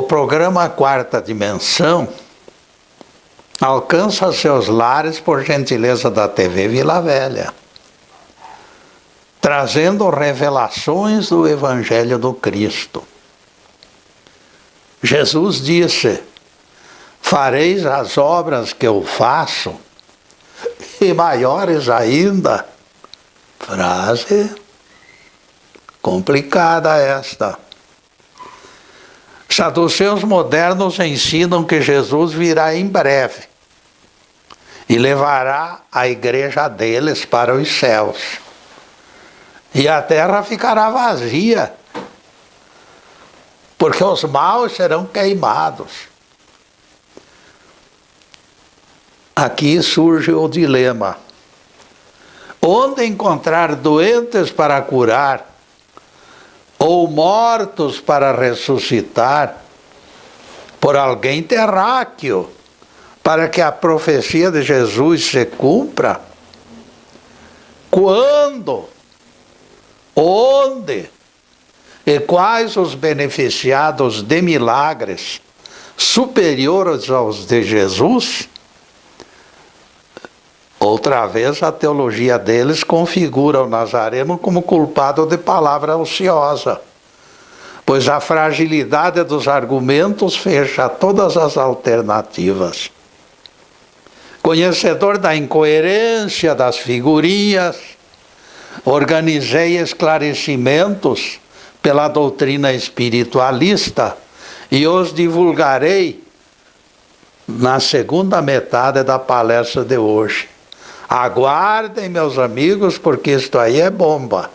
programa Quarta Dimensão alcança seus lares por gentileza da TV Vila Velha, trazendo revelações do Evangelho do Cristo. Jesus disse: fareis as obras que eu faço, e maiores ainda. Frase complicada esta. Saduceus modernos ensinam que Jesus virá em breve e levará a igreja deles para os céus. E a terra ficará vazia, porque os maus serão queimados. Aqui surge o dilema: onde encontrar doentes para curar, ou mortos para ressuscitar, por alguém terráqueo, para que a profecia de Jesus se cumpra? Quando? Onde? E quais os beneficiados de milagres superiores aos de Jesus? Outra vez a teologia deles configura o Nazareno como culpado de palavra ociosa, pois a fragilidade dos argumentos fecha todas as alternativas. Conhecedor da incoerência das figurinhas, organizei esclarecimentos pela doutrina espiritualista e os divulgarei na segunda metade da palestra de hoje. Aguardem, meus amigos, porque isto aí é bomba.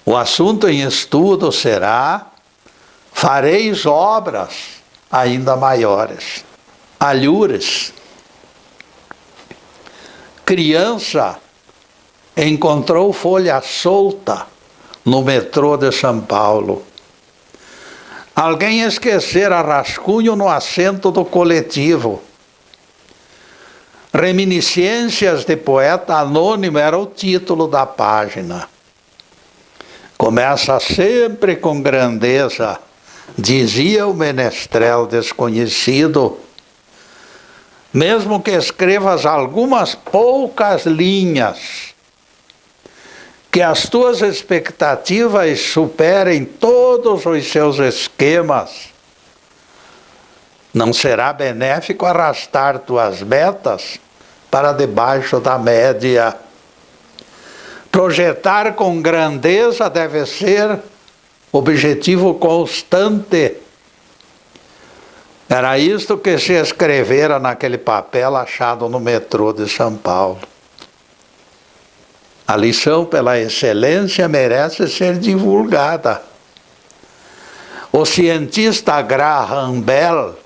O assunto em estudo será: fareis obras ainda maiores. Alhures. Criança encontrou folha solta no metrô de São Paulo. Alguém esquecera rascunho no assento do coletivo. Reminiscências de poeta anônimo era o título da página. Começa sempre com grandeza, dizia o menestrel desconhecido. Mesmo que escrevas algumas poucas linhas, que as tuas expectativas superem todos os seus esquemas, não será benéfico arrastar tuas metas para debaixo da média. Projetar com grandeza deve ser objetivo constante. Era isto que se escrevera naquele papel achado no metrô de São Paulo. A lição pela excelência merece ser divulgada. O cientista Graham Bell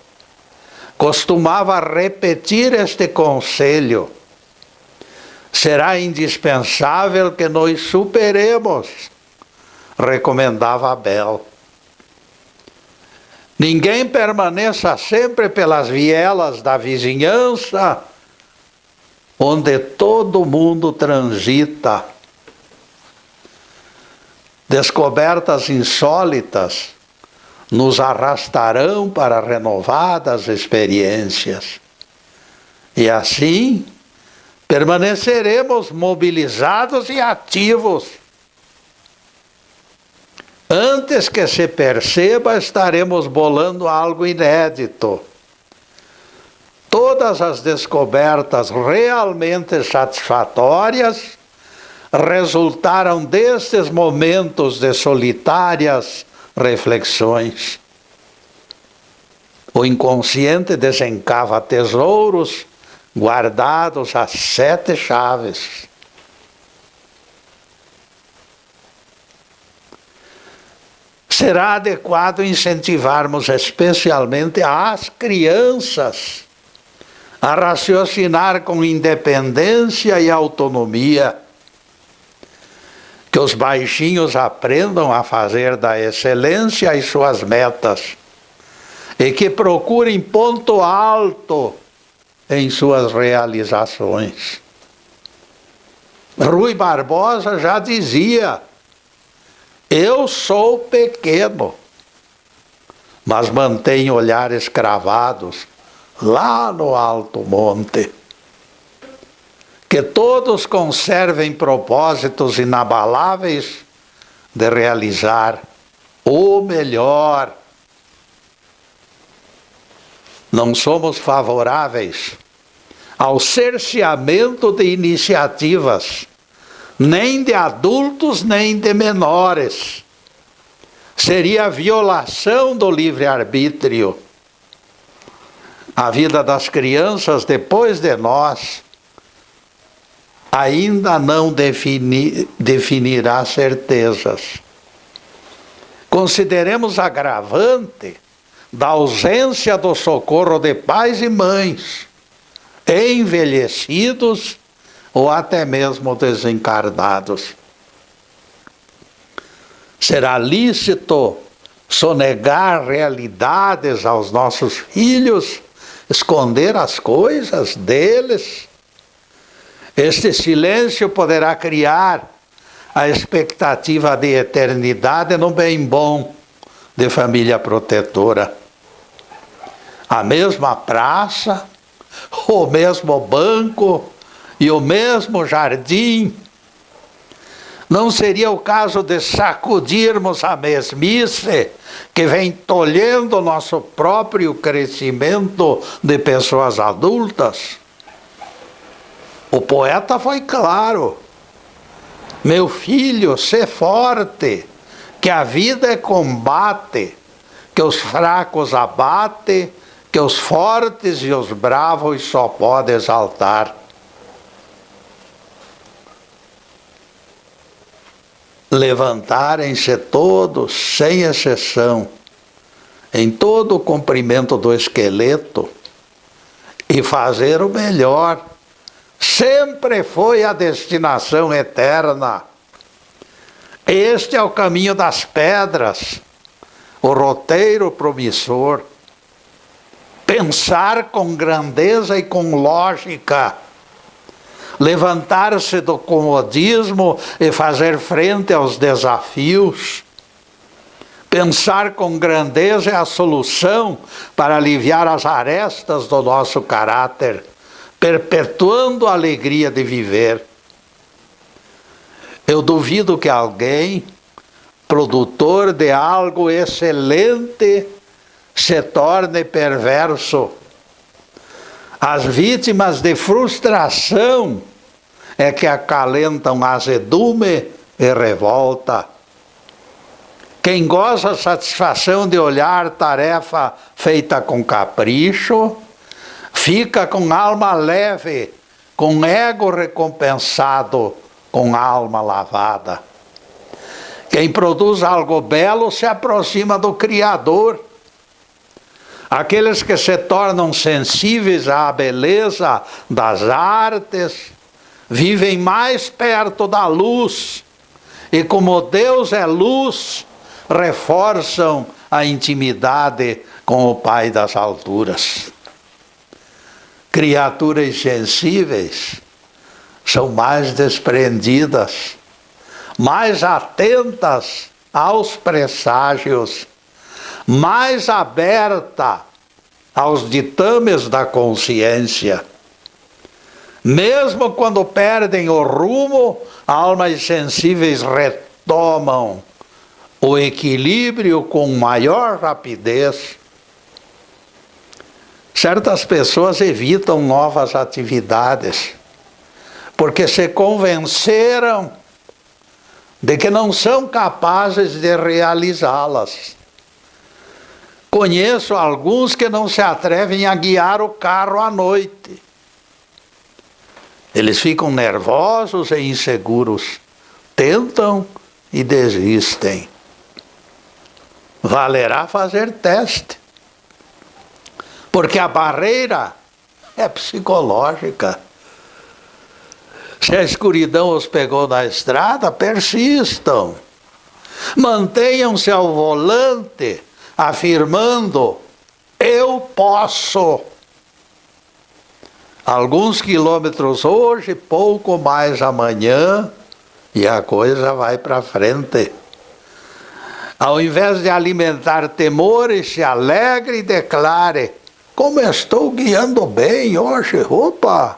costumava repetir este conselho: será indispensável que nos superemos, recomendava Bell. Ninguém permaneça sempre pelas vielas da vizinhança, onde todo mundo transita. Descobertas insólitas nos arrastarão para renovadas experiências. E assim, permaneceremos mobilizados e ativos. Antes que se perceba, estaremos bolando algo inédito. Todas as descobertas realmente satisfatórias resultaram destes momentos de solitárias reflexões. O inconsciente desencava tesouros guardados às 7 chaves. Será adequado incentivarmos especialmente as crianças a raciocinar com independência e autonomia, que os baixinhos aprendam a fazer da excelência as suas metas e que procurem ponto alto em suas realizações. Rui Barbosa já dizia: eu sou pequeno, mas mantém olhares cravados lá no alto monte. Que todos conservem propósitos inabaláveis de realizar o melhor. Não somos favoráveis ao cerceamento de iniciativas, nem de adultos, nem de menores. Seria violação do livre-arbítrio. A vida das crianças depois de nós ainda não definirá certezas. Consideremos agravante da ausência do socorro de pais e mães, envelhecidos ou até mesmo desencarnados. Será lícito sonegar realidades aos nossos filhos, esconder as coisas deles? Este silêncio poderá criar a expectativa de eternidade no bem bom de família protetora. A mesma praça, o mesmo banco e o mesmo jardim. Não seria o caso de sacudirmos a mesmice que vem tolhendo o nosso próprio crescimento de pessoas adultas? O poeta foi claro: meu filho, sê forte, que a vida é combate, que os fracos abate, que os fortes e os bravos só pode exaltar. Levantarem-se todos, sem exceção, em todo o comprimento do esqueleto, e fazer o melhor, sempre foi a destinação eterna. Este é o caminho das pedras, o roteiro promissor. Pensar com grandeza e com lógica, levantar-se do comodismo e fazer frente aos desafios. Pensar com grandeza é a solução para aliviar as arestas do nosso caráter, perpetuando a alegria de viver. Eu duvido que alguém, produtor de algo excelente, se torne perverso. As vítimas de frustração é que acalentam azedume e revolta. Quem goza a satisfação de olhar tarefa feita com capricho, fica com alma leve, com ego recompensado, com alma lavada. Quem produz algo belo se aproxima do Criador. Aqueles que se tornam sensíveis à beleza das artes, vivem mais perto da luz, e como Deus é luz, reforçam a intimidade com o Pai das alturas. Criaturas sensíveis são mais desprendidas, mais atentas aos presságios, mais aberta aos ditames da consciência. Mesmo quando perdem o rumo, almas sensíveis retomam o equilíbrio com maior rapidez. Certas pessoas evitam novas atividades, porque se convenceram de que não são capazes de realizá-las. Conheço alguns que não se atrevem a guiar o carro à noite. Eles ficam nervosos e inseguros, tentam e desistem. Valerá fazer teste, porque a barreira é psicológica. Se a escuridão os pegou na estrada, persistam. Mantenham-se ao volante, afirmando: eu posso. Alguns quilômetros hoje, pouco mais amanhã, e a coisa vai para frente. Ao invés de alimentar temores, se alegre e declare: como estou guiando bem hoje, opa!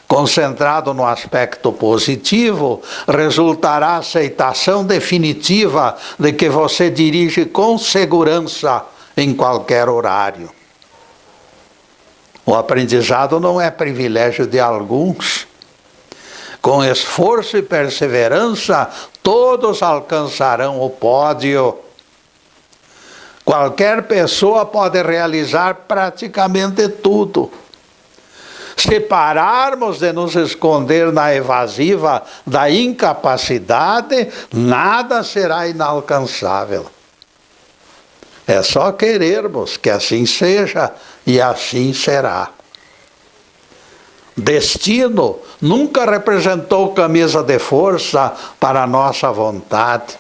Concentrado no aspecto positivo, resultará a aceitação definitiva de que você dirige com segurança em qualquer horário. O aprendizado não é privilégio de alguns. Com esforço e perseverança, todos alcançarão o pódio. Qualquer pessoa pode realizar praticamente tudo. Se pararmos de nos esconder na evasiva da incapacidade, nada será inalcançável. É só querermos que assim seja e assim será. Destino nunca representou camisa de força para a nossa vontade.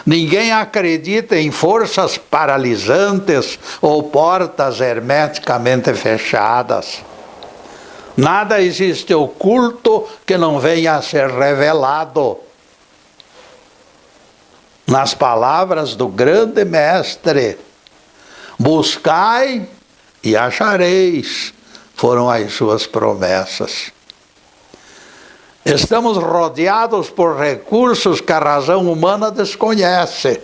Ninguém acredita em forças paralisantes ou portas hermeticamente fechadas. Nada existe oculto que não venha a ser revelado. Nas palavras do grande mestre: buscai e achareis, foram as suas promessas. Estamos rodeados por recursos que a razão humana desconhece.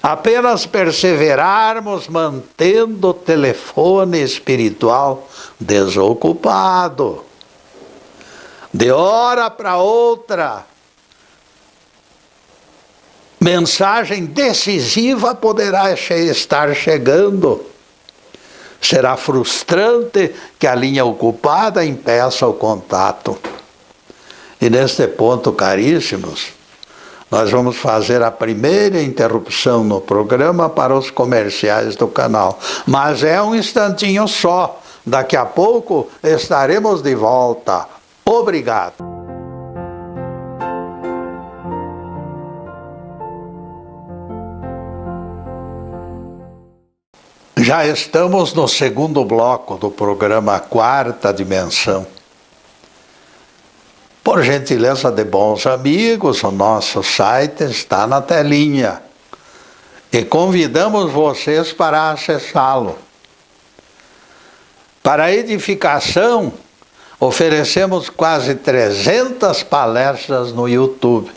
Apenas perseverarmos mantendo o telefone espiritual desocupado. De hora para outra, mensagem decisiva poderá estar chegando. Será frustrante que a linha ocupada impeça o contato. E neste ponto, caríssimos, nós vamos fazer a primeira interrupção no programa para os comerciais do canal. Mas é um instantinho só. Daqui a pouco estaremos de volta. Obrigado. Já estamos no segundo bloco do programa Quarta Dimensão. Por gentileza de bons amigos, o nosso site está na telinha e convidamos vocês para acessá-lo. Para a edificação, oferecemos quase 300 palestras no YouTube.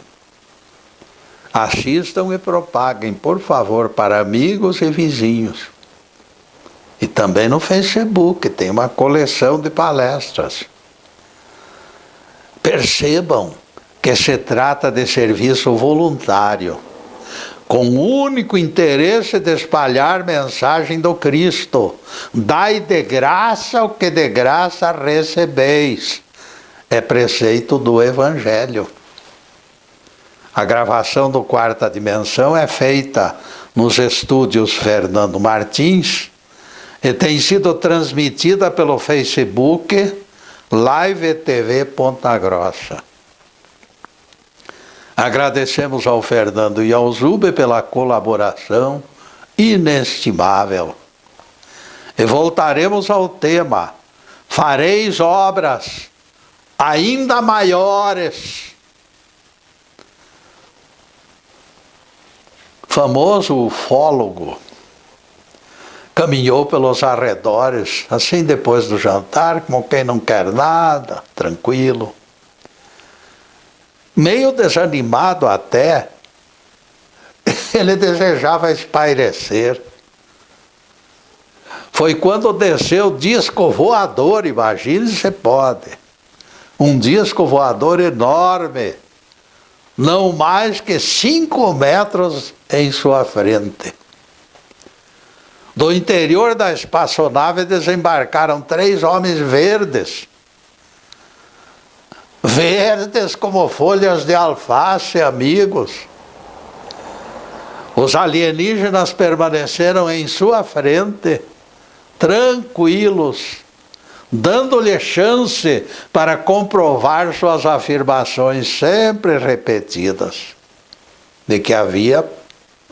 Assistam e propaguem, por favor, para amigos e vizinhos. E também no Facebook tem uma coleção de palestras. Percebam que se trata de serviço voluntário, com o único interesse de espalhar mensagem do Cristo. Dai de graça o que de graça recebeis. É preceito do Evangelho. A gravação do Quarta Dimensão é feita nos estúdios Fernando Martins e tem sido transmitida pelo Facebook Live TV Ponta Grossa. Agradecemos ao Fernando e ao Zube pela colaboração inestimável. E voltaremos ao tema: fareis obras ainda maiores. Famoso ufólogo caminhou pelos arredores, assim depois do jantar, como quem não quer nada, tranquilo. Meio desanimado até, ele desejava espairecer. Foi quando desceu disco voador, imagine se pode. Um disco voador enorme, não mais que 5 metros em sua frente. Do interior da espaçonave desembarcaram 3 homens verdes. Verdes como folhas de alface, amigos. Os alienígenas permaneceram em sua frente, tranquilos, dando-lhe chance para comprovar suas afirmações sempre repetidas, de que havia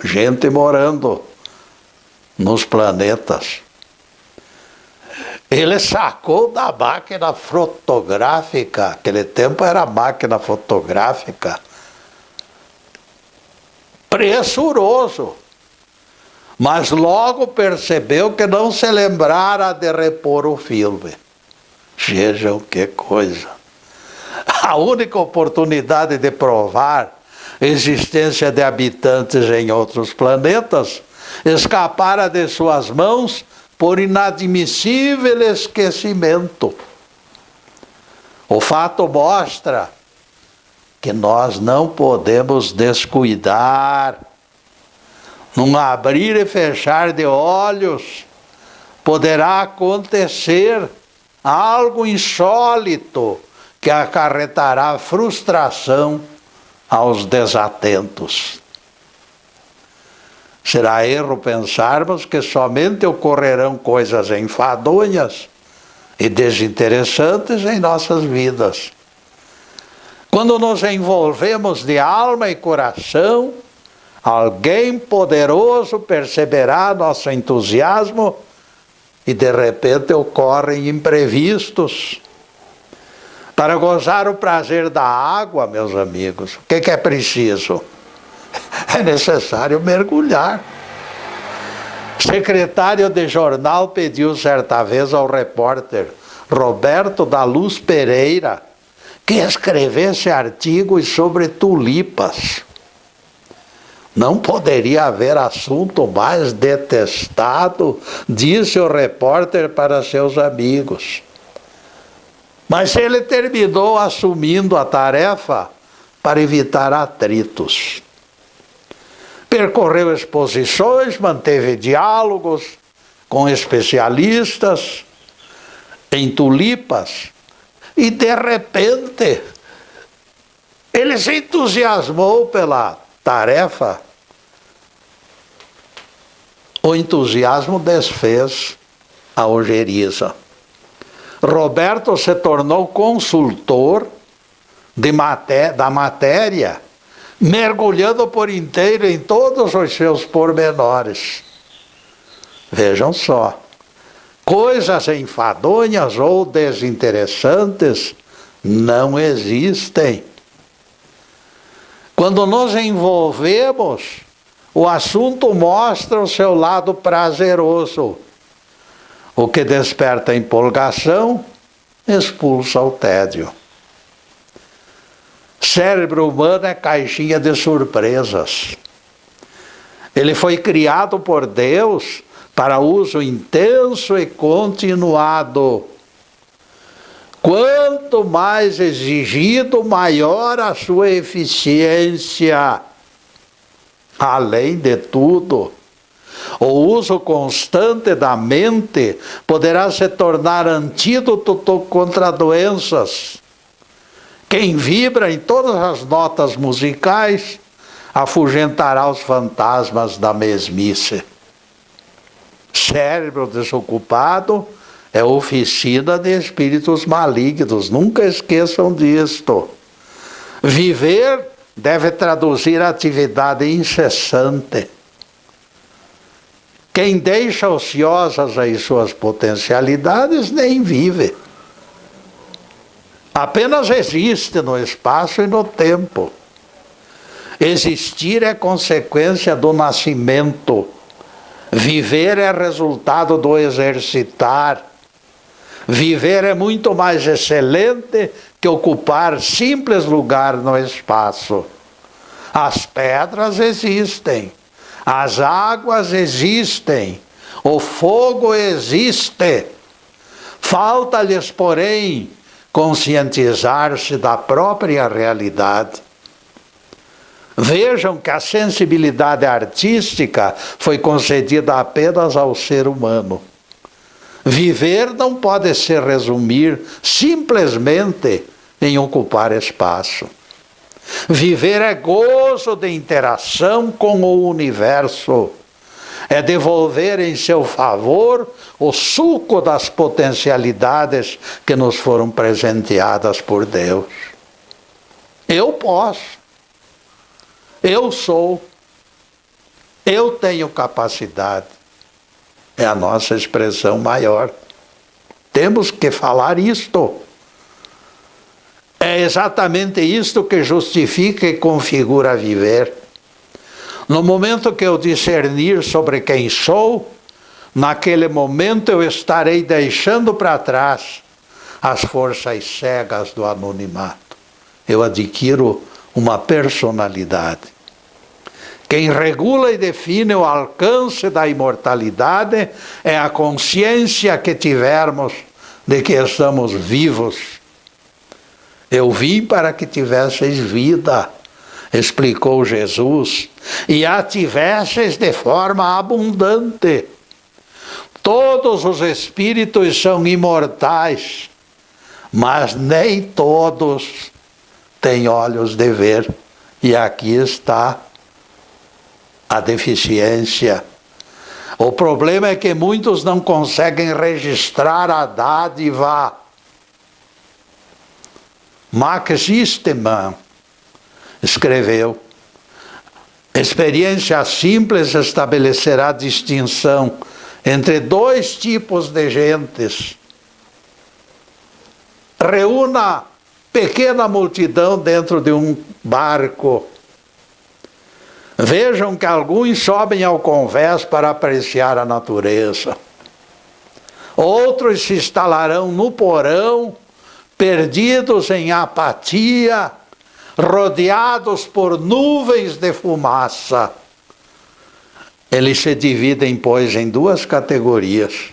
gente morando nos planetas. Ele sacou da máquina fotográfica, aquele tempo era máquina fotográfica, pressuroso. Mas logo percebeu que não se lembrara de repor o filme. Vejam que coisa. A única oportunidade de provar a existência de habitantes em outros planetas escapara de suas mãos por inadmissível esquecimento. O fato mostra que nós não podemos descuidar. Num abrir e fechar de olhos, poderá acontecer algo insólito que acarretará frustração aos desatentos. Será erro pensarmos que somente ocorrerão coisas enfadonhas e desinteressantes em nossas vidas. Quando nos envolvemos de alma e coração, alguém poderoso perceberá nosso entusiasmo e de repente ocorrem imprevistos. Para gozar o prazer da água, meus amigos, o que é preciso? É necessário mergulhar. O secretário de jornal pediu certa vez ao repórter Roberto da Luz Pereira que escrevesse artigos sobre tulipas. Não poderia haver assunto mais detestado, disse o repórter para seus amigos. Mas ele terminou assumindo a tarefa para evitar atritos. Percorreu exposições, manteve diálogos com especialistas em tulipas e, de repente, ele se entusiasmou pela tarefa. O entusiasmo desfez a ojeriza. Roberto se tornou consultor da matéria, mergulhando por inteiro em todos os seus pormenores. Vejam só, coisas enfadonhas ou desinteressantes não existem. Quando nos envolvemos, o assunto mostra o seu lado prazeroso. O que desperta empolgação, expulsa o tédio. Cérebro humano é caixinha de surpresas. Ele foi criado por Deus para uso intenso e continuado. Quanto mais exigido, maior a sua eficiência. Além de tudo, o uso constante da mente poderá se tornar antídoto contra doenças. Quem vibra em todas as notas musicais afugentará os fantasmas da mesmice. Cérebro desocupado é oficina de espíritos malignos. Nunca esqueçam disto. Viver deve traduzir atividade incessante. Quem deixa ociosas as suas potencialidades nem vive. Apenas existe no espaço e no tempo. Existir é consequência do nascimento. Viver é resultado do exercitar. Viver é muito mais excelente que ocupar simples lugar no espaço. As pedras existem. As águas existem, o fogo existe. Falta-lhes, porém, conscientizar-se da própria realidade. Vejam que a sensibilidade artística foi concedida apenas ao ser humano. Viver não pode se resumir simplesmente em ocupar espaço. Viver é gozo de interação com o universo. É devolver em seu favor o suco das potencialidades que nos foram presenteadas por Deus. Eu posso. Eu sou. Eu tenho capacidade. É a nossa expressão maior. Temos que falar isto. É exatamente isto que justifica e configura viver. No momento que eu discernir sobre quem sou, naquele momento eu estarei deixando para trás as forças cegas do anonimato. Eu adquiro uma personalidade. Quem regula e define o alcance da imortalidade é a consciência que tivermos de que estamos vivos. Eu vim para que tivesseis vida, explicou Jesus, e a tivesseis de forma abundante. Todos os espíritos são imortais, mas nem todos têm olhos de ver. E aqui está a deficiência. O problema é que muitos não conseguem registrar a dádiva. Max Eastman escreveu: experiência simples estabelecerá distinção entre dois tipos de gentes. Reúna pequena multidão dentro de um barco. Vejam que alguns sobem ao convés para apreciar a natureza. Outros se instalarão no porão, perdidos em apatia, rodeados por nuvens de fumaça. Eles se dividem, pois, em duas categorias: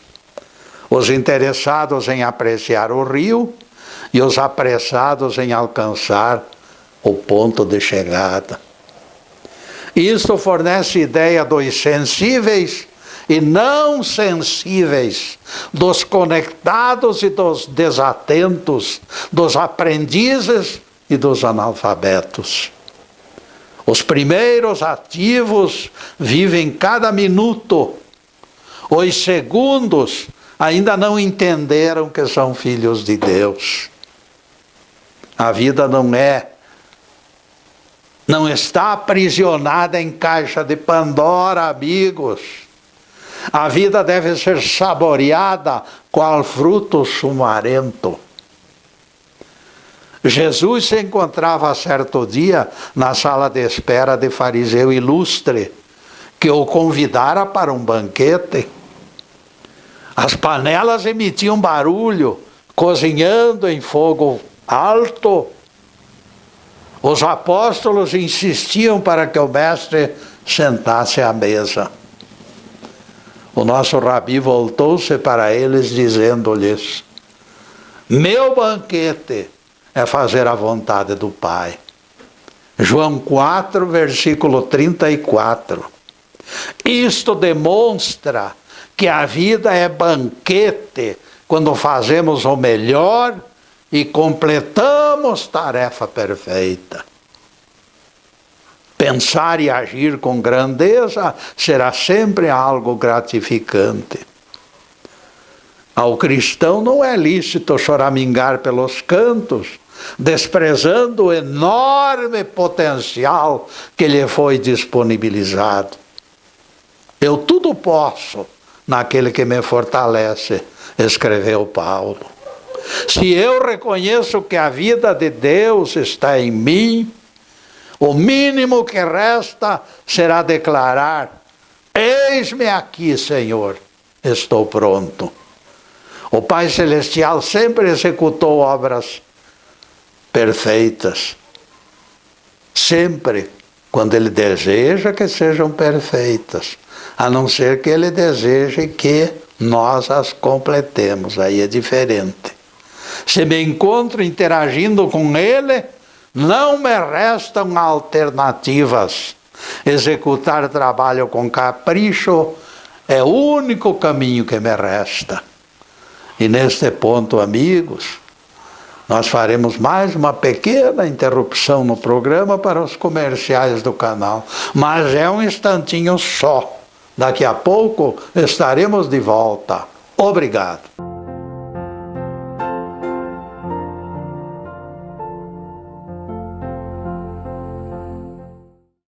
os interessados em apreciar o rio e os apressados em alcançar o ponto de chegada. Isso fornece ideia dos sensíveis e não sensíveis, dos conectados e dos desatentos, dos aprendizes e dos analfabetos. Os primeiros ativos vivem cada minuto. Os segundos ainda não entenderam que são filhos de Deus. A vida não está aprisionada em caixa de Pandora, amigos. A vida deve ser saboreada qual fruto sumarento. Jesus se encontrava certo dia na sala de espera de fariseu ilustre, que o convidara para um banquete. As panelas emitiam barulho, cozinhando em fogo alto. Os apóstolos insistiam para que o mestre sentasse à mesa. O nosso rabi voltou-se para eles, dizendo-lhes: meu banquete é fazer a vontade do Pai. João 4, versículo 34. Isto demonstra que a vida é banquete quando fazemos o melhor e completamos tarefa perfeita. Pensar e agir com grandeza será sempre algo gratificante. Ao cristão não é lícito choramingar pelos cantos, desprezando o enorme potencial que lhe foi disponibilizado. Eu tudo posso naquele que me fortalece, escreveu Paulo. Se eu reconheço que a vida de Deus está em mim, o mínimo que resta será declarar: eis-me aqui, Senhor, estou pronto. O Pai Celestial sempre executou obras perfeitas. Sempre, quando Ele deseja que sejam perfeitas. A não ser que Ele deseje que nós as completemos. Aí é diferente. Se me encontro interagindo com Ele, não me restam alternativas. Executar trabalho com capricho é o único caminho que me resta. E neste ponto, amigos, nós faremos mais uma pequena interrupção no programa para os comerciais do canal. Mas é um instantinho só. Daqui a pouco estaremos de volta. Obrigado.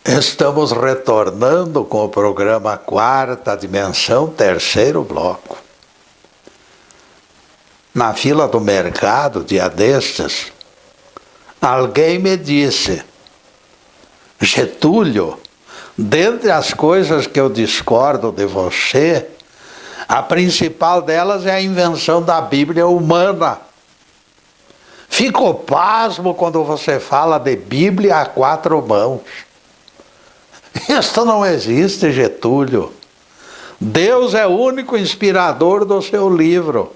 Estamos retornando com o programa Quarta Dimensão, terceiro bloco. Na fila do mercado, dia destes, alguém me disse: Getúlio, Dentre as coisas que eu discordo de você, a principal delas é a invenção da Bíblia humana. Fico pasmo quando você fala de Bíblia a quatro mãos. Isso não existe, Getúlio. Deus é o único inspirador do seu livro.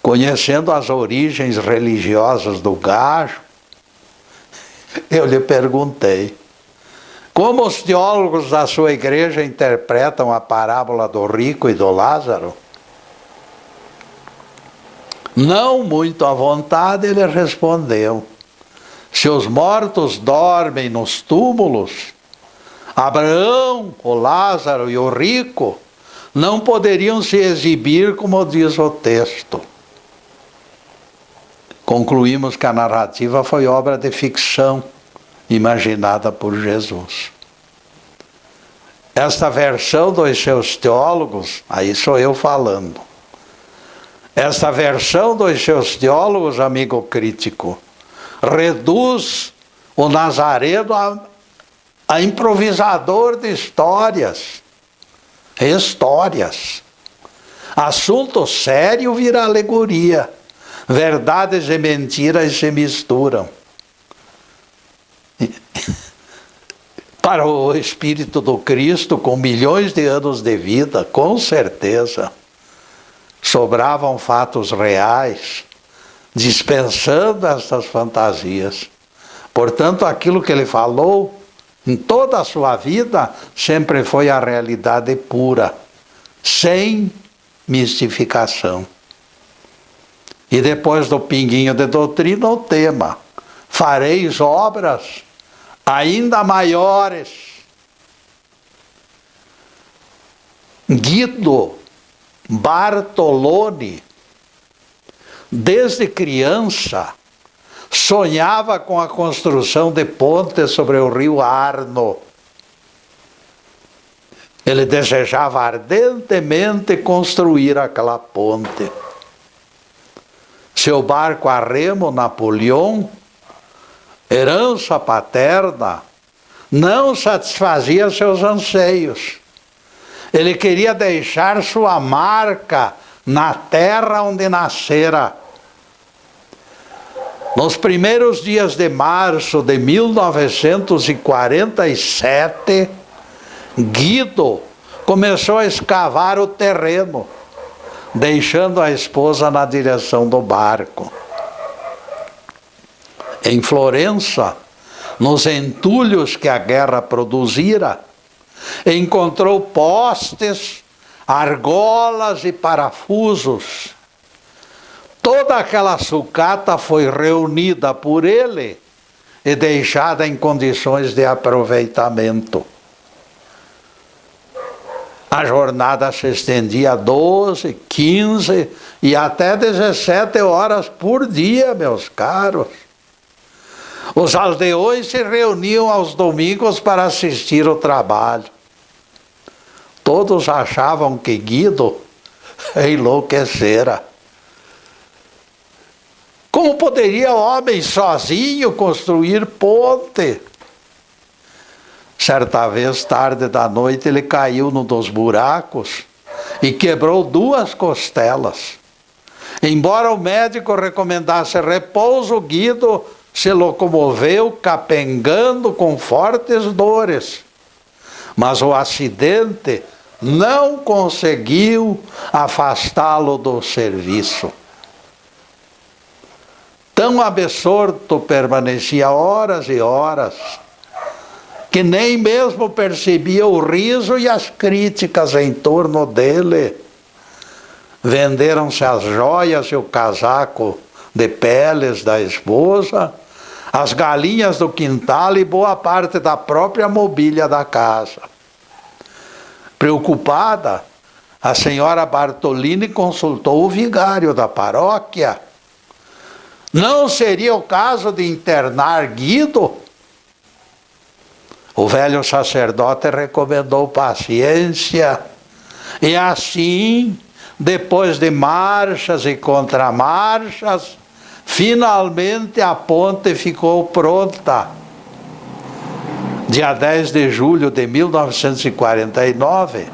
Conhecendo as origens religiosas do gajo, eu lhe perguntei: como os teólogos da sua igreja interpretam a parábola do rico e do Lázaro? Não muito à vontade, ele respondeu: se os mortos dormem nos túmulos, Abraão, o Lázaro e o rico não poderiam se exibir como diz o texto. Concluímos que a narrativa foi obra de ficção, imaginada por Jesus. Esta versão dos seus teólogos, aí sou eu falando, esta versão dos seus teólogos, amigo crítico, reduz o Nazareno a improvisador de histórias. Assunto sério vira alegoria. Verdades e mentiras se misturam. Para o Espírito do Cristo, com milhões de anos de vida, com certeza, sobravam fatos reais, dispensando essas fantasias. Portanto, aquilo que ele falou, em toda a sua vida, sempre foi a realidade pura, sem mistificação. E depois do pinguinho de doutrina, o tema: fareis obras ainda maiores. Guido Bartoloni, desde criança, sonhava com a construção de pontes sobre o rio Arno. Ele desejava ardentemente construir aquela ponte. Seu barco a remo, Napoleão, herança paterna, não satisfazia seus anseios. Ele queria deixar sua marca na terra onde nascera. Nos primeiros dias de março de 1947, Guido começou a escavar o terreno, deixando a esposa na direção do barco. Em Florença, nos entulhos que a guerra produzira, encontrou postes, argolas e parafusos. Toda aquela sucata foi reunida por ele e deixada em condições de aproveitamento. A jornada se estendia a 12, 15 e até 17 horas por dia, meus caros. Os aldeões se reuniam aos domingos para assistir ao trabalho. Todos achavam que Guido enlouquecera. Como poderia o homem sozinho construir ponte? Certa vez, tarde da noite, ele caiu num dos buracos e quebrou 2 costelas. Embora o médico recomendasse repouso, Guido se locomoveu capengando com fortes dores. Mas o acidente não conseguiu afastá-lo do serviço. Tão absorto permanecia horas e horas, que nem mesmo percebia o riso e as críticas em torno dele. Venderam-se as joias e o casaco de peles da esposa, as galinhas do quintal e boa parte da própria mobília da casa. Preocupada, a senhora Bartolini consultou o vigário da paróquia. Não seria o caso de internar Guido? O velho sacerdote recomendou paciência, e assim, depois de marchas e contramarchas, finalmente a ponte ficou pronta. dia 10 de julho de 1949,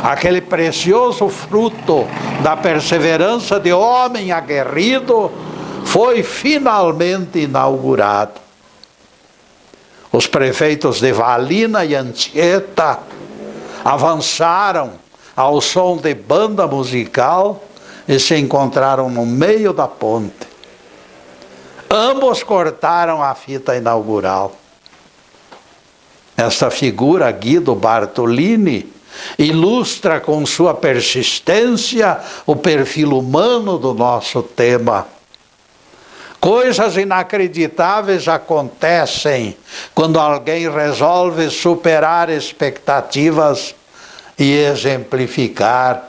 aquele precioso fruto da perseverança de homem aguerrido foi finalmente inaugurado. Os prefeitos de Valina e Anchieta avançaram ao som de banda musical e se encontraram no meio da ponte. Ambos cortaram a fita inaugural. Esta figura, Guido Bartolini, ilustra com sua persistência o perfil humano do nosso tema. Coisas inacreditáveis acontecem quando alguém resolve superar expectativas e exemplificar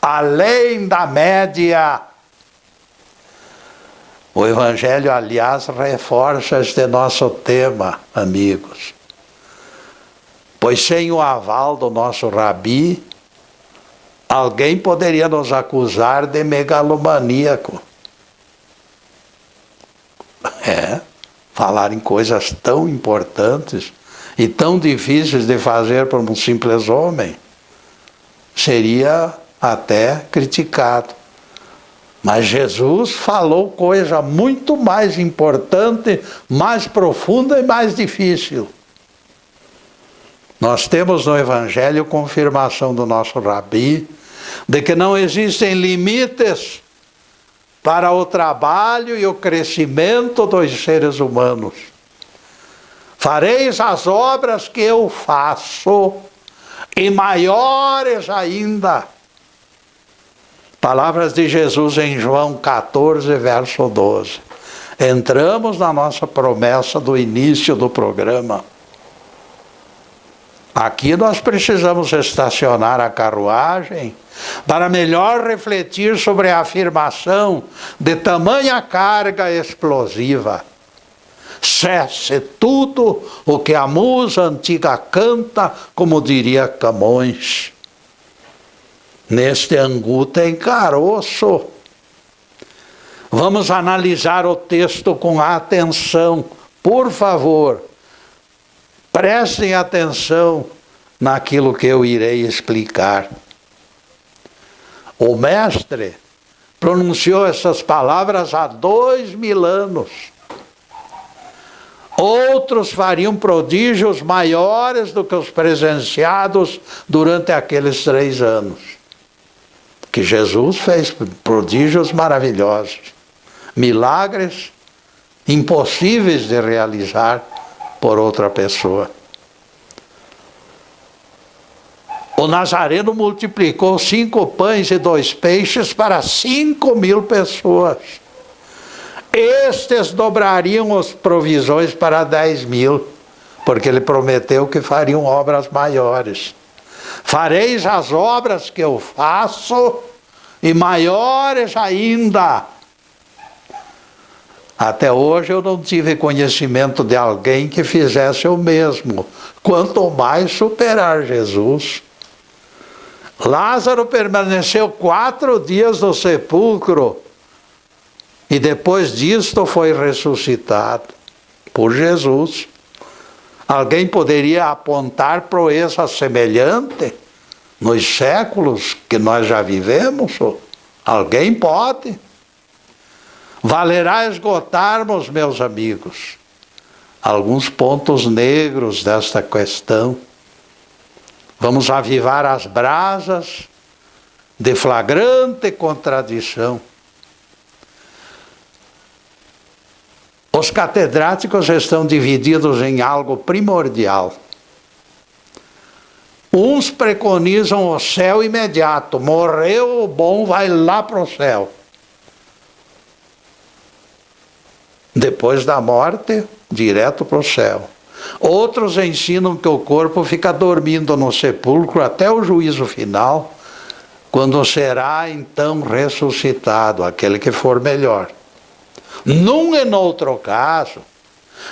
além da média. O Evangelho, aliás, reforça este nosso tema, amigos. Pois sem o aval do nosso rabi, alguém poderia nos acusar de megalomaníaco. Falar em coisas tão importantes e tão difíceis de fazer por um simples homem, seria até criticado. Mas Jesus falou coisa muito mais importante, mais profunda e mais difícil. Nós temos no Evangelho confirmação do nosso rabi de que não existem limites para o trabalho e o crescimento dos seres humanos. Fareis as obras que eu faço, e maiores ainda. Palavras de Jesus em João 14, verso 12. Entramos na nossa promessa do início do programa. Aqui nós precisamos estacionar a carruagem para melhor refletir sobre a afirmação de tamanha carga explosiva. Cesse tudo o que a musa antiga canta, como diria Camões. Neste angu tem caroço. Vamos analisar o texto com atenção, por favor. Prestem atenção naquilo que eu irei explicar. O mestre pronunciou essas palavras há 2000 anos. Outros fariam prodígios maiores do que os presenciados durante aqueles 3 anos. Que Jesus fez prodígios maravilhosos, milagres impossíveis de realizar por outra pessoa. O Nazareno multiplicou 5 pães e 2 peixes para 5.000 pessoas. Estes dobrariam as provisões para 10.000, porque ele prometeu que fariam obras maiores. Fareis as obras que eu faço, e maiores ainda. Até hoje eu não tive conhecimento de alguém que fizesse o mesmo, quanto mais superar Jesus. Lázaro permaneceu 4 dias no sepulcro, e depois disto foi ressuscitado por Jesus. Alguém poderia apontar proeza semelhante nos séculos que nós já vivemos? Alguém pode? Valerá esgotarmos, meus amigos, alguns pontos negros desta questão. Vamos avivar as brasas de flagrante contradição. Os catedráticos estão divididos em algo primordial. Uns preconizam o céu imediato. Morreu o bom, vai lá para o céu. Depois da morte, direto para o céu. Outros ensinam que o corpo fica dormindo no sepulcro até o juízo final, quando será então ressuscitado, aquele que for melhor. Num e noutro caso,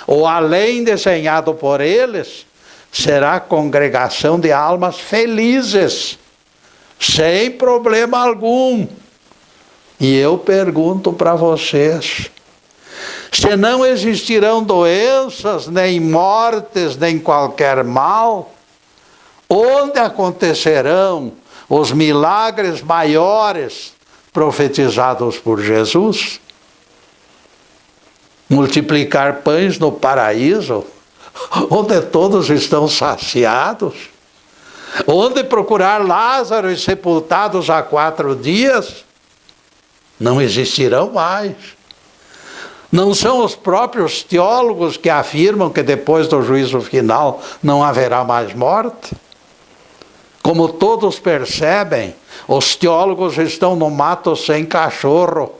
o além desenhado por eles, será congregação de almas felizes, sem problema algum. E eu pergunto para vocês, Se não existirão doenças, nem mortes, nem qualquer mal, onde acontecerão os milagres maiores profetizados por Jesus? Multiplicar pães no paraíso, onde todos estão saciados? Onde procurar Lázaro e sepultados há 4 dias? Não existirão mais. Não são os próprios teólogos que afirmam que depois do juízo final não haverá mais morte? Como todos percebem, os teólogos estão no mato sem cachorro.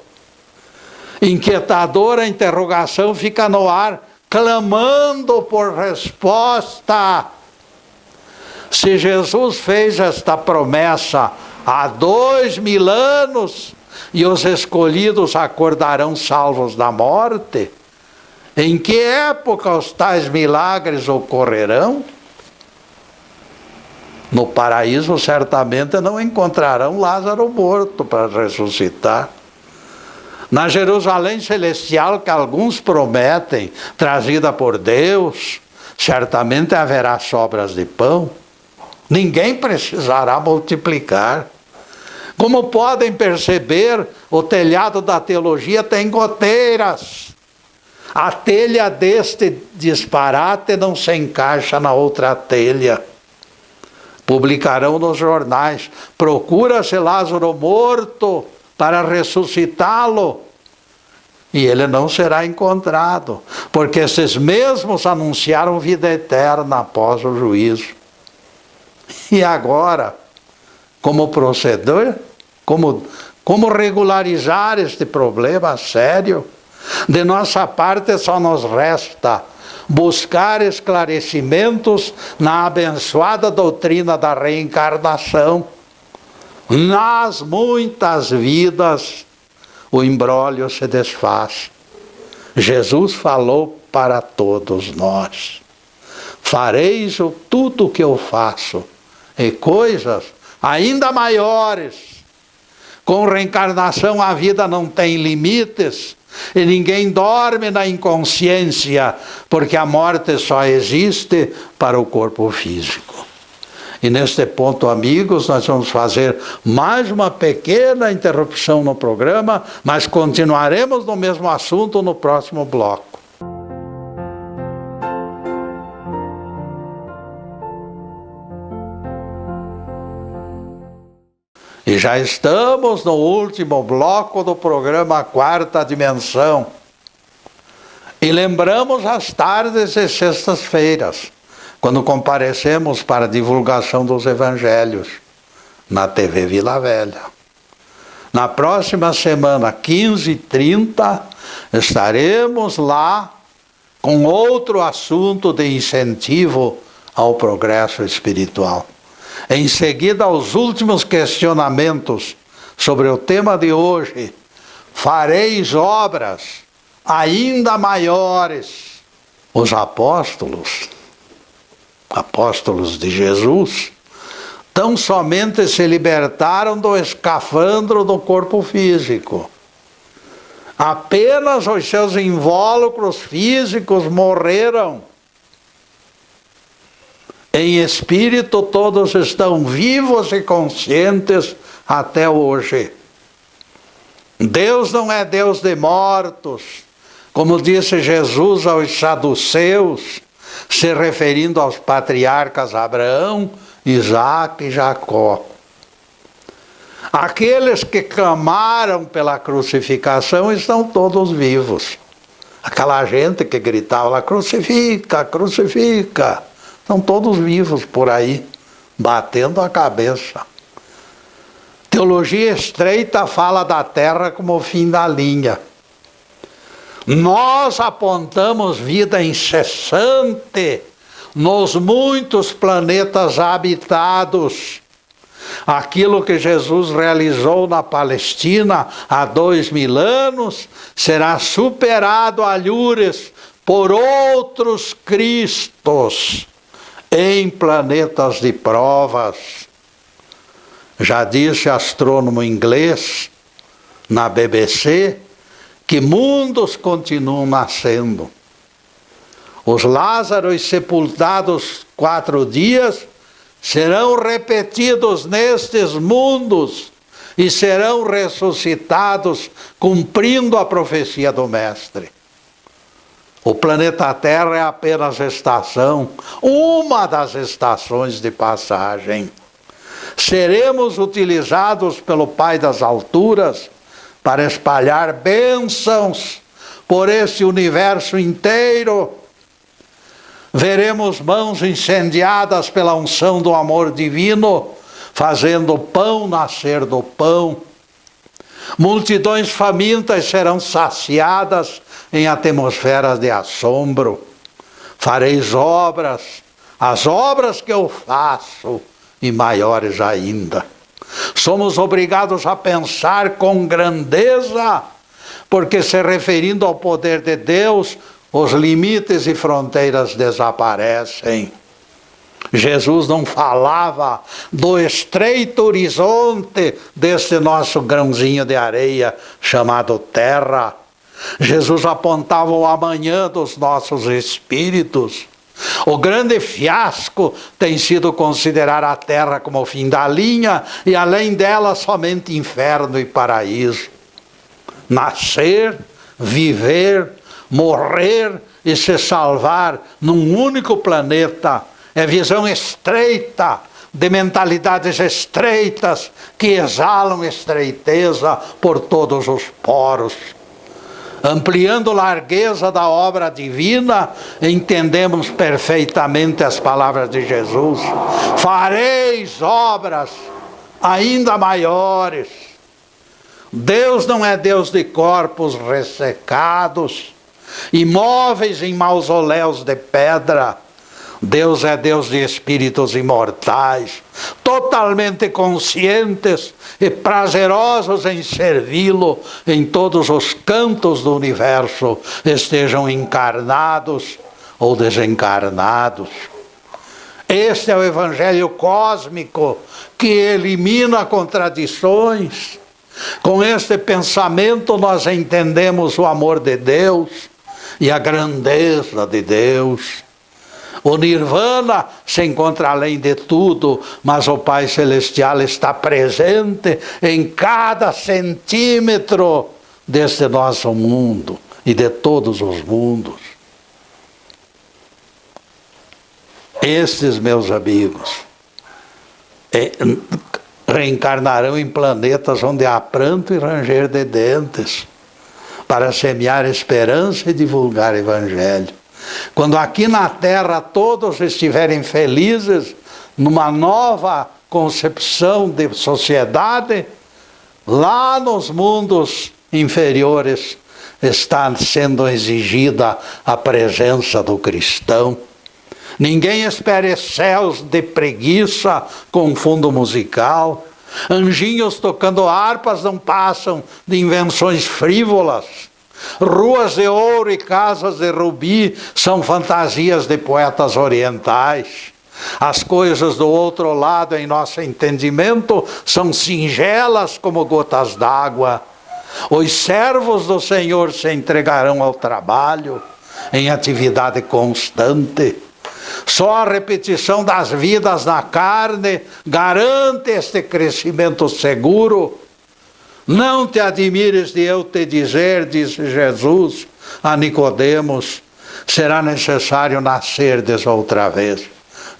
Inquietadora interrogação fica no ar, clamando por resposta. Se Jesus fez esta promessa há 2000 anos e os escolhidos acordarão salvos da morte, em que época os tais milagres ocorrerão? No paraíso certamente não encontrarão Lázaro morto para ressuscitar. Na Jerusalém celestial que alguns prometem, trazida por Deus, certamente haverá sobras de pão. Ninguém precisará multiplicar. Como podem perceber, o telhado da teologia tem goteiras. A telha deste disparate não se encaixa na outra telha. Publicarão nos jornais: procura-se Lázaro morto para ressuscitá-lo. E ele não será encontrado, porque esses mesmos anunciaram vida eterna após o juízo. E agora, como proceder? Como regularizar este problema sério? De nossa parte só nos resta buscar esclarecimentos na abençoada doutrina da reencarnação. Nas muitas vidas, o imbróglio se desfaz. Jesus falou para todos nós: fareis tudo o que eu faço, e coisas ainda maiores. Com reencarnação a vida não tem limites, e ninguém dorme na inconsciência, porque a morte só existe para o corpo físico. E neste ponto, amigos, nós vamos fazer mais uma pequena interrupção no programa, mas continuaremos no mesmo assunto no próximo bloco. E já estamos no último bloco do programa Quarta Dimensão. E lembramos as tardes e sextas-feiras, quando comparecemos para a divulgação dos evangelhos na TV Vila Velha. Na próxima semana, 15h30, estaremos lá com outro assunto de incentivo ao progresso espiritual. Em seguida, os últimos questionamentos sobre o tema de hoje: fareis obras ainda maiores. Os apóstolos de Jesus, tão somente se libertaram do escafandro do corpo físico. Apenas os seus invólucros físicos morreram. Em espírito, todos estão vivos e conscientes até hoje. Deus não é Deus de mortos, como disse Jesus aos saduceus, se referindo aos patriarcas Abraão, Isaque e Jacó. Aqueles que clamaram pela crucificação estão todos vivos. Aquela gente que gritava lá: crucifica, crucifica. Estão todos vivos por aí, batendo a cabeça. Teologia estreita fala da Terra como o fim da linha. Nós apontamos vida incessante nos muitos planetas habitados. Aquilo que Jesus realizou na Palestina há 2000 anos será superado a alhures por outros Cristos em planetas de provas. Já disse astrônomo inglês na BBC que mundos continuam nascendo. Os Lázaros sepultados 4 dias serão repetidos nestes mundos e serão ressuscitados, cumprindo a profecia do Mestre. O planeta Terra é apenas estação, uma das estações de passagem. Seremos utilizados pelo Pai das alturas para espalhar bênçãos por esse universo inteiro. Veremos mãos incendiadas pela unção do amor divino, fazendo o pão nascer do pão. Multidões famintas serão saciadas em atmosferas de assombro. Fareis obras, as obras que eu faço, e maiores ainda. Somos obrigados a pensar com grandeza, porque se referindo ao poder de Deus, os limites e fronteiras desaparecem. Jesus não falava do estreito horizonte desse nosso grãozinho de areia chamado terra. Jesus apontava o amanhã dos nossos espíritos. O grande fiasco tem sido considerar a terra como o fim da linha e além dela somente inferno e paraíso. Nascer, viver, morrer e se salvar num único planeta é visão estreita, de mentalidades estreitas que exalam estreiteza por todos os poros. Ampliando a largueza da obra divina, entendemos perfeitamente as palavras de Jesus. Fareis obras ainda maiores. Deus não é Deus de corpos ressecados, imóveis em mausoléus de pedra. Deus é Deus de espíritos imortais, totalmente conscientes e prazerosos em servi-lo em todos os cantos do universo, estejam encarnados ou desencarnados. Este é o Evangelho cósmico que elimina contradições. Com este pensamento nós entendemos o amor de Deus e a grandeza de Deus. O Nirvana se encontra além de tudo, mas o Pai Celestial está presente em cada centímetro deste nosso mundo e de todos os mundos. Estes, meus amigos, reencarnarão em planetas onde há pranto e ranger de dentes, para semear esperança e divulgar Evangelho. Quando aqui na Terra todos estiverem felizes, numa nova concepção de sociedade, lá nos mundos inferiores está sendo exigida a presença do cristão. Ninguém espere céus de preguiça com fundo musical. Anjinhos tocando harpas não passam de invenções frívolas. Ruas de ouro e casas de rubi são fantasias de poetas orientais. As coisas do outro lado, em nosso entendimento, são singelas como gotas d'água. Os servos do Senhor se entregarão ao trabalho em atividade constante. Só a repetição das vidas na carne garante este crescimento seguro. Não te admires de eu te dizer, disse Jesus a Nicodemos, será necessário nascerdes outra vez.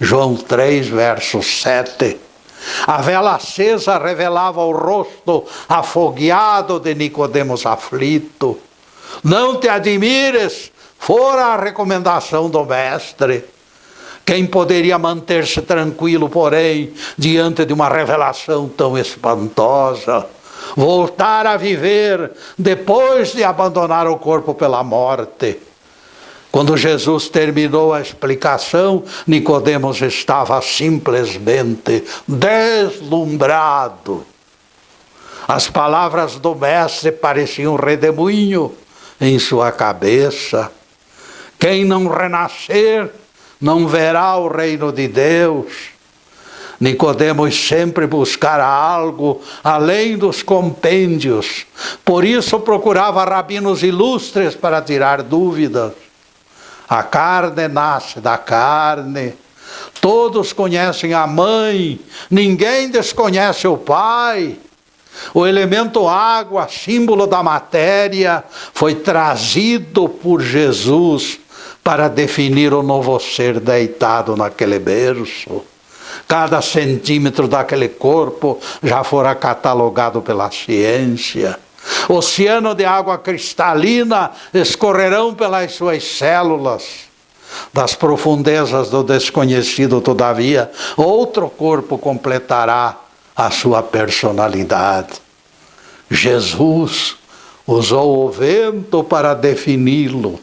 João 3, verso 7. A vela acesa revelava o rosto afogueado de Nicodemos aflito. Não te admires, fora a recomendação do Mestre. Quem poderia manter-se tranquilo, porém, diante de uma revelação tão espantosa? Voltar a viver depois de abandonar o corpo pela morte. Quando Jesus terminou a explicação, Nicodemos estava simplesmente deslumbrado. As palavras do Mestre pareciam um redemoinho em sua cabeça. Quem não renascer não verá o reino de Deus. Nicodemos sempre buscara algo além dos compêndios. Por isso procurava rabinos ilustres para tirar dúvidas. A carne nasce da carne. Todos conhecem a mãe, ninguém desconhece o pai. O elemento água, símbolo da matéria, foi trazido por Jesus para definir o novo ser deitado naquele berço. Cada centímetro daquele corpo já fora catalogado pela ciência. Oceano de água cristalina escorrerão pelas suas células. Das profundezas do desconhecido, todavia, outro corpo completará a sua personalidade. Jesus usou o vento para defini-lo.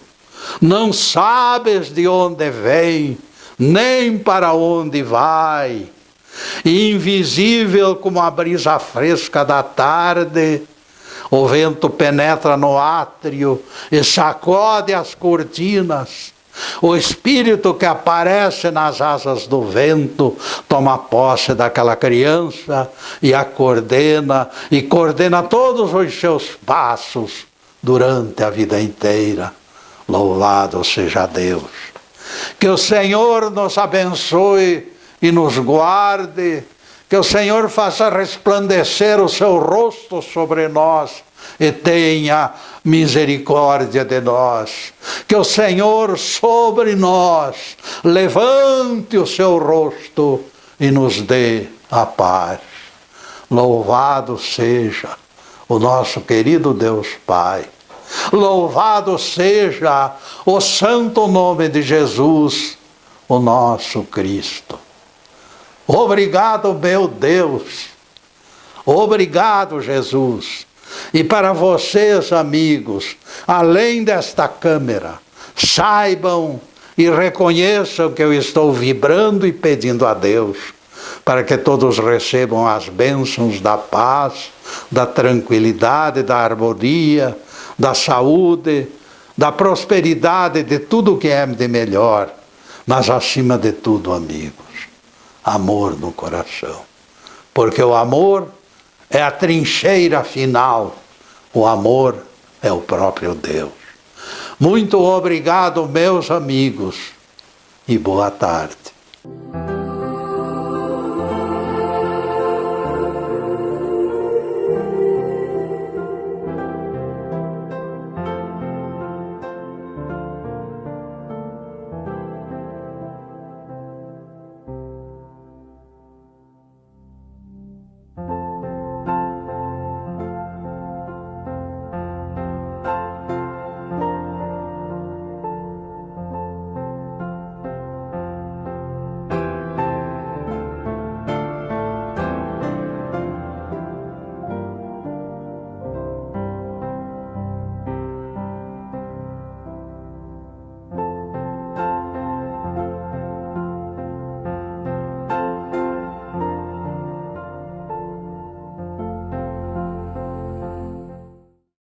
Não sabes de onde vem, nem para onde vai. Invisível como a brisa fresca da tarde, o vento penetra no átrio e sacode as cortinas. O espírito que aparece nas asas do vento toma posse daquela criança e a coordena, e coordena todos os seus passos durante a vida inteira. Louvado seja Deus. Que o Senhor nos abençoe e nos guarde. Que o Senhor faça resplandecer o seu rosto sobre nós e tenha misericórdia de nós. Que o Senhor sobre nós levante o seu rosto e nos dê a paz. Louvado seja o nosso querido Deus Pai. Louvado seja o santo nome de Jesus, o nosso Cristo. Obrigado, meu Deus. Obrigado, Jesus. E para vocês, amigos, além desta câmera, saibam e reconheçam que eu estou vibrando e pedindo a Deus para que todos recebam as bênçãos da paz, da tranquilidade, da harmonia, da saúde, da prosperidade, de tudo que é de melhor, mas acima de tudo, amigos, amor no coração. Porque o amor é a trincheira final, o amor é o próprio Deus. Muito obrigado, meus amigos, e boa tarde.